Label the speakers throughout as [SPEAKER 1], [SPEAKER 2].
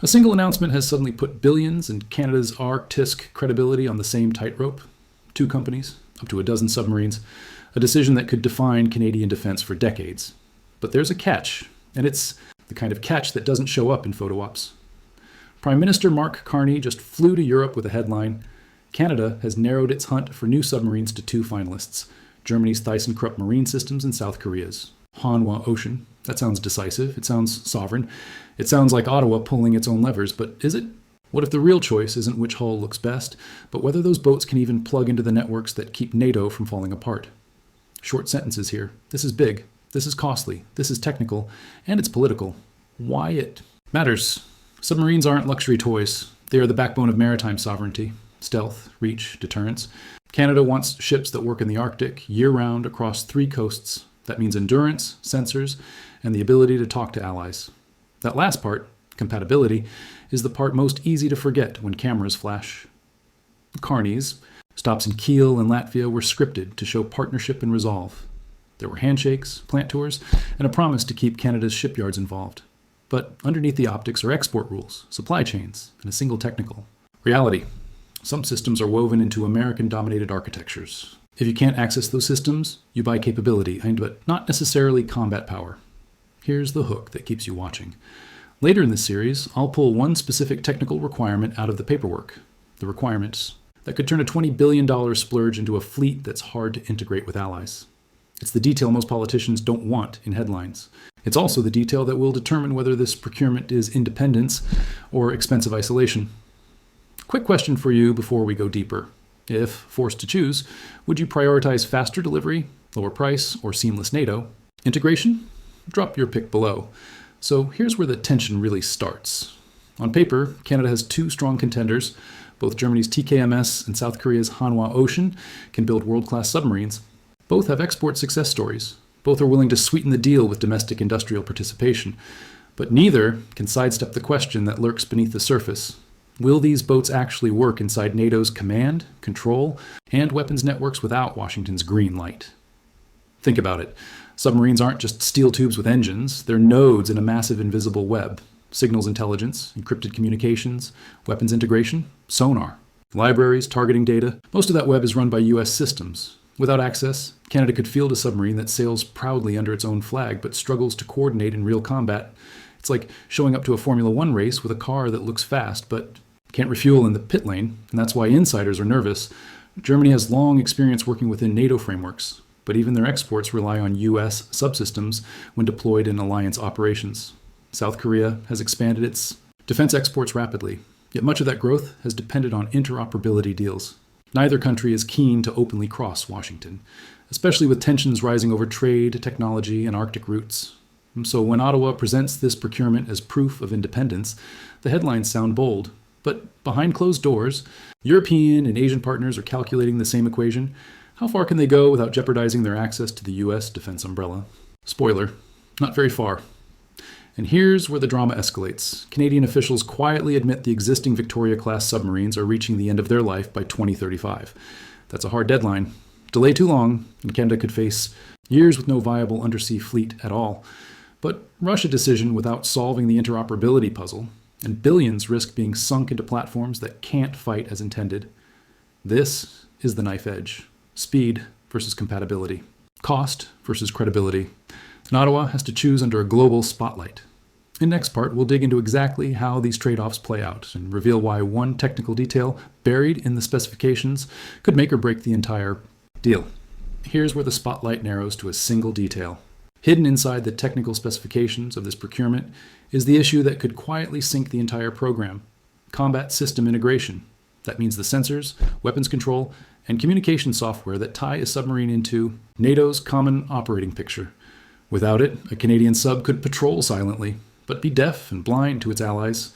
[SPEAKER 1] A single announcement has suddenly put billions and Canada's Arctic credibility on the same tightrope. 2 companies, up to a dozen submarines, a decision that could define Canadian defense for decades. But there's a catch, and it's the kind of catch that doesn't show up in photo ops. Prime Minister Mark Carney just flew to Europe with a headline: Canada has narrowed its hunt for new submarines to 2 finalists, Germany's ThyssenKrupp marine systems and South Korea's Hanwha Ocean. That sounds decisive. It sounds sovereign. It sounds like Ottawa pulling its own levers, but is it? What if the real choice isn't which hull looks best, but whether those boats can even plug into the networks that keep NATO from falling apart? Short sentences here. This is big. This is costly. This is technical. And it's political. Why it matters. Submarines aren't luxury toys. They are the backbone of maritime sovereignty. Stealth, reach, deterrence. Canada wants ships that work in the Arctic year-round across 3 coasts. That means endurance, sensors, and the ability to talk to allies. That last part, compatibility, is the part most easy to forget when cameras flash. Carney's stops in Kiel and Latvia were scripted to show partnership and resolve. There were handshakes, plant tours, and a promise to keep Canada's shipyards involved. But underneath the optics are export rules, supply chains, and a single technical reality. Some systems are woven into American-dominated architectures. If you can't access those systems, you buy capability, but not necessarily combat power. Here's the hook that keeps you watching. Later in this series, I'll pull one specific technical requirement out of the paperwork. The requirements that could turn a $20 billion splurge into a fleet that's hard to integrate with allies. It's the detail most politicians don't want in headlines. It's also the detail that will determine whether this procurement is independence or expensive isolation. Quick question for you before we go deeper. If forced to choose, would you prioritize faster delivery, lower price, or seamless NATO? Integration? Drop your pick below. So here's where the tension really starts. On paper, Canada has 2 strong contenders. Both Germany's TKMS and South Korea's Hanwha Ocean can build world-class submarines. Both have export success stories. Both are willing to sweeten the deal with domestic industrial participation. But neither can sidestep the question that lurks beneath the surface. Will these boats actually work inside NATO's command, control, and weapons networks without Washington's green light? Think about it. Submarines aren't just steel tubes with engines. They're nodes in a massive invisible web. Signals intelligence, encrypted communications, weapons integration, sonar, libraries, targeting data. Most of that web is run by U.S. systems. Without access, Canada could field a submarine that sails proudly under its own flag but struggles to coordinate in real combat. It's like showing up to a Formula One race with a car that looks fast but can't refuel in the pit lane, and that's why insiders are nervous. Germany has long experience working within NATO frameworks, but even their exports rely on U.S. subsystems when deployed in alliance operations. South Korea has expanded its defense exports rapidly, yet much of that growth has depended on interoperability deals. Neither country is keen to openly cross Washington, especially with tensions rising over trade, technology, and Arctic routes. So when Ottawa presents this procurement as proof of independence, the headlines sound bold. But behind closed doors, European and Asian partners are calculating the same equation. How far can they go without jeopardizing their access to the U.S. defense umbrella? Spoiler, not very far. And here's where the drama escalates. Canadian officials quietly admit the existing Victoria-class submarines are reaching the end of their life by 2035. That's a hard deadline. Delay too long, and Canada could face years with no viable undersea fleet at all. But rush a decision without solving the interoperability puzzle, and billions risk being sunk into platforms that can't fight as intended. This is the knife edge. Speed versus compatibility. Cost versus credibility. And Ottawa has to choose under a global spotlight. In next part, we'll dig into exactly how these trade-offs play out and reveal why one technical detail buried in the specifications could make or break the entire deal. Here's where the spotlight narrows to a single detail. Hidden inside the technical specifications of this procurement is the issue that could quietly sink the entire program: combat system integration. That means the sensors, weapons control, and communication software that tie a submarine into NATO's common operating picture. Without it, a Canadian sub could patrol silently, but be deaf and blind to its allies.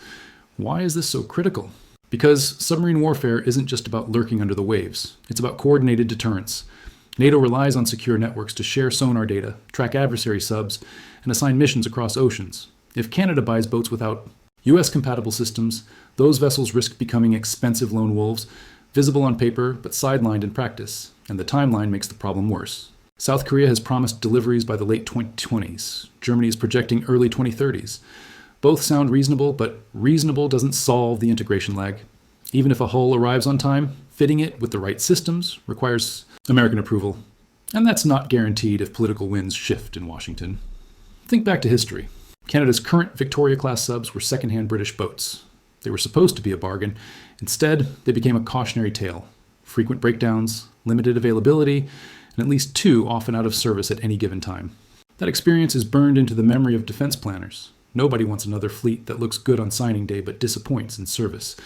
[SPEAKER 1] Why is this so critical? Because submarine warfare isn't just about lurking under the waves. It's about coordinated deterrence. NATO relies on secure networks to share sonar data, track adversary subs, and assign missions across oceans. If Canada buys boats without US-compatible systems, those vessels risk becoming expensive lone wolves, visible on paper but sidelined in practice, and the timeline makes the problem worse. South Korea has promised deliveries by the late 2020s. Germany is projecting early 2030s. Both sound reasonable, but reasonable doesn't solve the integration lag. Even if a hull arrives on time, fitting it with the right systems requires American approval. And that's not guaranteed if political winds shift in Washington. Think back to history. Canada's current Victoria-class subs were second-hand British boats. They were supposed to be a bargain. Instead, they became a cautionary tale. Frequent breakdowns, limited availability, and at least two often out of service at any given time. That experience is burned into the memory of defense planners. Nobody wants another fleet that looks good on signing day but disappoints in service.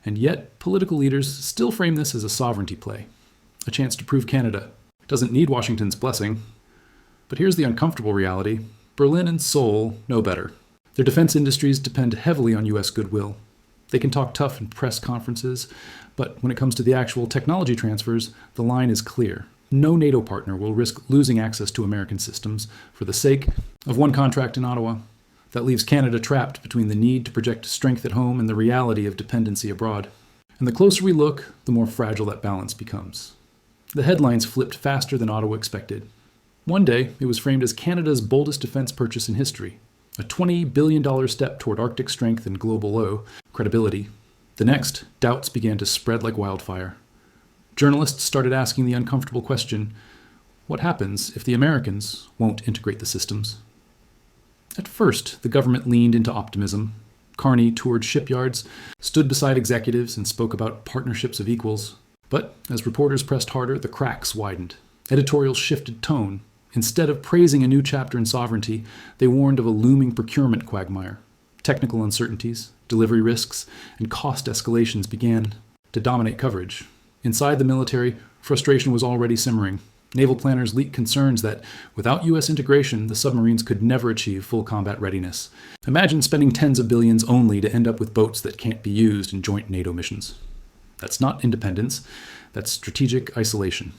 [SPEAKER 1] And yet, political leaders still frame this as a sovereignty play. A chance to prove Canada doesn't need Washington's blessing. But here's the uncomfortable reality. Berlin and Seoul know better. Their defense industries depend heavily on U.S. goodwill. They can talk tough in press conferences, but when it comes to the actual technology transfers, the line is clear. No NATO partner will risk losing access to American systems for the sake of one contract in Ottawa. That leaves Canada trapped between the need to project strength at home and the reality of dependency abroad. And the closer we look, the more fragile that balance becomes. The headlines flipped faster than Ottawa expected. One day, it was framed as Canada's boldest defense purchase in history, a $20 billion step toward Arctic strength and global credibility. The next, doubts began to spread like wildfire. Journalists started asking the uncomfortable question, what happens if the Americans won't integrate the systems? At first, the government leaned into optimism. Carney toured shipyards, stood beside executives, and spoke about partnerships of equals. But as reporters pressed harder, the cracks widened. Editorials shifted tone. Instead of praising a new chapter in sovereignty, they warned of a looming procurement quagmire. Technical uncertainties, delivery risks, and cost escalations began to dominate coverage. Inside the military, frustration was already simmering. Naval planners leaked concerns that, without U.S. integration, the submarines could never achieve full combat readiness. Imagine spending tens of billions only to end up with boats that can't be used in joint NATO missions. That's not independence, that's strategic isolation.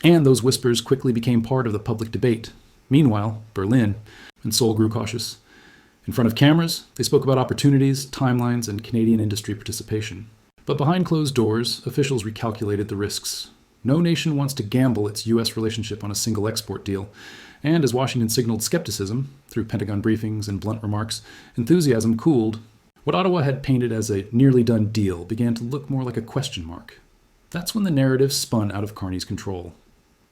[SPEAKER 1] And those whispers quickly became part of the public debate. Meanwhile, Berlin and Seoul grew cautious. In front of cameras, they spoke about opportunities, timelines, and Canadian industry participation. But behind closed doors, officials recalculated the risks. No nation wants to gamble its U.S. relationship on a single export deal. And as Washington signaled skepticism, through Pentagon briefings and blunt remarks, enthusiasm cooled. What Ottawa had painted as a nearly done deal began to look more like a question mark. That's when the narrative spun out of Carney's control.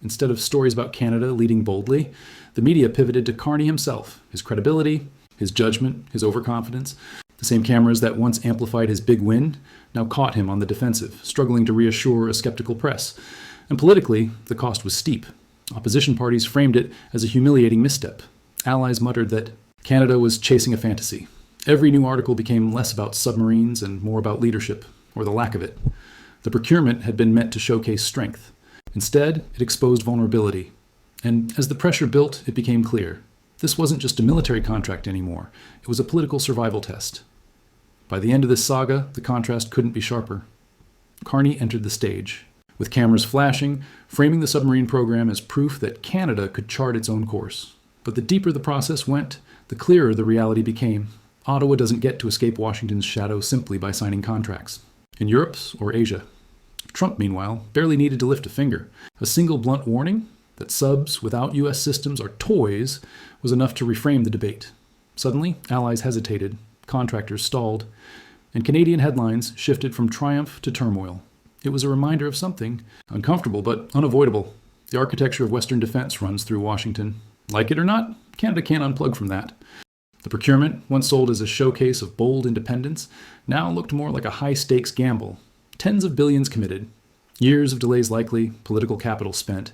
[SPEAKER 1] Instead of stories about Canada leading boldly, the media pivoted to Carney himself, his credibility, his judgment, his overconfidence. The same cameras that once amplified his big win now caught him on the defensive, struggling to reassure a skeptical press. And politically, the cost was steep. Opposition parties framed it as a humiliating misstep. Allies muttered that Canada was chasing a fantasy. Every new article became less about submarines and more about leadership, or the lack of it. The procurement had been meant to showcase strength. Instead, it exposed vulnerability. And as the pressure built, it became clear. This wasn't just a military contract anymore. It was a political survival test. By the end of this saga, the contrast couldn't be sharper. Carney entered the stage, with cameras flashing, framing the submarine program as proof that Canada could chart its own course. But the deeper the process went, the clearer the reality became. Ottawa doesn't get to escape Washington's shadow simply by signing contracts. In Europe or Asia. Trump, meanwhile, barely needed to lift a finger. A single blunt warning that subs without U.S. systems are toys was enough to reframe the debate. Suddenly, allies hesitated, contractors stalled, and Canadian headlines shifted from triumph to turmoil. It was a reminder of something uncomfortable but unavoidable. The architecture of Western defense runs through Washington. Like it or not, Canada can't unplug from that. The procurement, once sold as a showcase of bold independence, now looked more like a high-stakes gamble. Tens of billions committed, years of delays likely, political capital spent.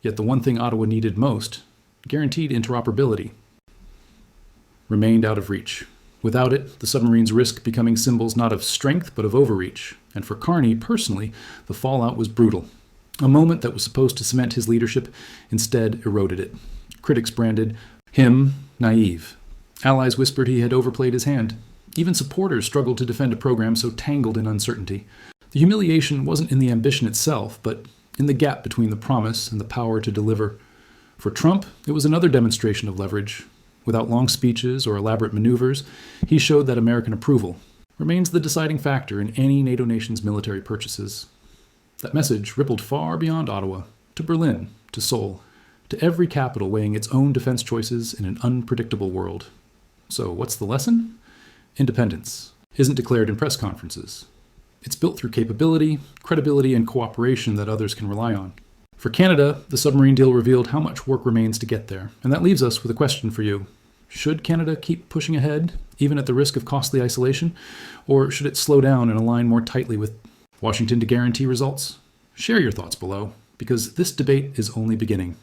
[SPEAKER 1] Yet the one thing Ottawa needed most, guaranteed interoperability, remained out of reach. Without it, the submarines risk becoming symbols not of strength but of overreach. And for Carney, personally, the fallout was brutal. A moment that was supposed to cement his leadership instead eroded it. Critics branded him naive. Allies whispered he had overplayed his hand. Even supporters struggled to defend a program so tangled in uncertainty. The humiliation wasn't in the ambition itself, but in the gap between the promise and the power to deliver. For Trump, it was another demonstration of leverage. Without long speeches or elaborate maneuvers, he showed that American approval remains the deciding factor in any NATO nation's military purchases. That message rippled far beyond Ottawa, to Berlin, to Seoul, to every capital weighing its own defense choices in an unpredictable world. So what's the lesson? Independence isn't declared in press conferences. It's built through capability, credibility, and cooperation that others can rely on. For Canada, the submarine deal revealed how much work remains to get there, and that leaves us with a question for you. Should Canada keep pushing ahead, even at the risk of costly isolation, or should it slow down and align more tightly with Washington to guarantee results? Share your thoughts below, because this debate is only beginning.